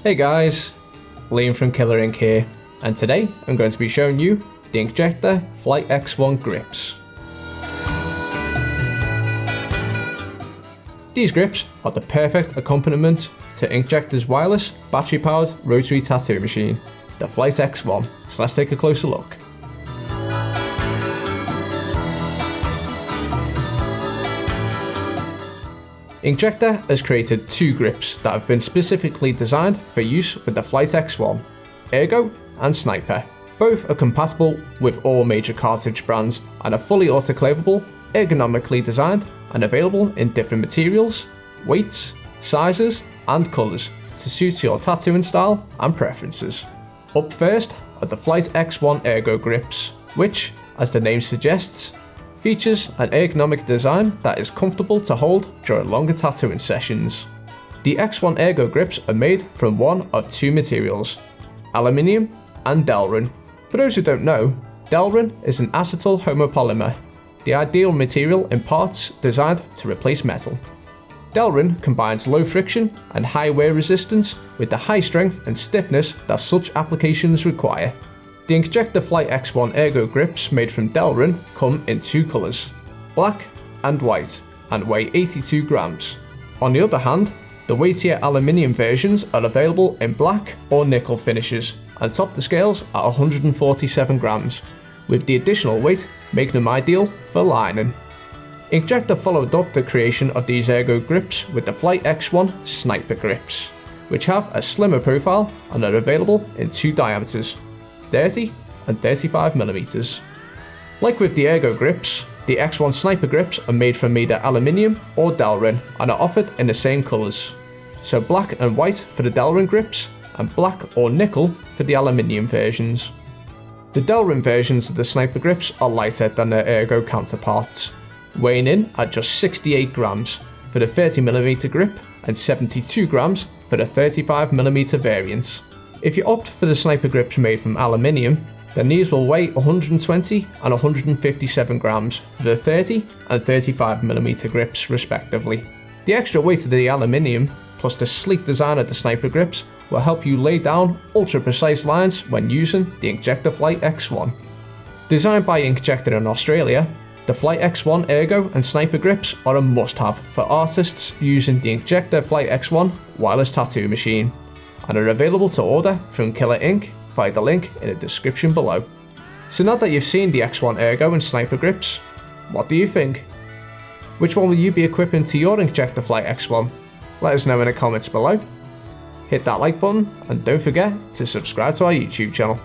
Hey guys, Liam from Killer Ink here, and today I'm going to be showing you the Inkjecta Flite X1 grips. These grips are the perfect accompaniment to Inkjecta's wireless, battery-powered rotary tattoo machine, the Flite X1, so let's take a closer look. Inkjecta has created two grips that have been specifically designed for use with the Flite X1, Ergo and Sniper. Both are compatible with all major cartridge brands and are fully autoclavable, ergonomically designed and available in different materials, weights, sizes and colours to suit your tattooing style and preferences. Up first are the Flite X1 Ergo grips, which, as the name suggests, features an ergonomic design that is comfortable to hold during longer tattooing sessions. The X1 Ergo grips are made from one of two materials, Aluminium and Delrin. For those who don't know, Delrin is an acetyl homopolymer, the ideal material in parts designed to replace metal. Delrin combines low friction and high wear resistance with the high strength and stiffness that such applications require. The Inkjecta Flite X1 Ergo grips made from Delrin come in two colours, black and white, and weigh 82 grams. On the other hand, the weightier aluminium versions are available in black or nickel finishes and top the scales at 147 grams, with the additional weight making them ideal for lining. Inkjecta followed up the creation of these Ergo grips with the Flite X1 Sniper grips, which have a slimmer profile and are available in two diameters, 30 and 35 millimeters. Like with the Ergo grips, the X1 Sniper grips are made from either aluminium or Delrin and are offered in the same colours, so black and white for the Delrin grips and black or nickel for the aluminium versions. The Delrin versions of the Sniper grips are lighter than their Ergo counterparts, weighing in at just 68 grams for the 30mm grip and 72 grams for the 35mm variants. If you opt for the Sniper grips made from aluminium, then these will weigh 120 and 157 grams for the 30 and 35mm grips respectively. The extra weight of the aluminium plus the sleek design of the Sniper grips will help you lay down ultra precise lines when using the Inkjecta Flite X1. Designed by Inkjecta in Australia, the Flite X1 Ergo and Sniper grips are a must-have for artists using the Inkjecta Flite X1 wireless tattoo machine, and are available to order from Killer Ink via the link in the description below. So now that you've seen the X1 Ergo and Sniper grips, what do you think? Which one will you be equipping to your Inkjecta Flite X1? Let us know in the comments below. Hit that like button and don't forget to subscribe to our YouTube channel.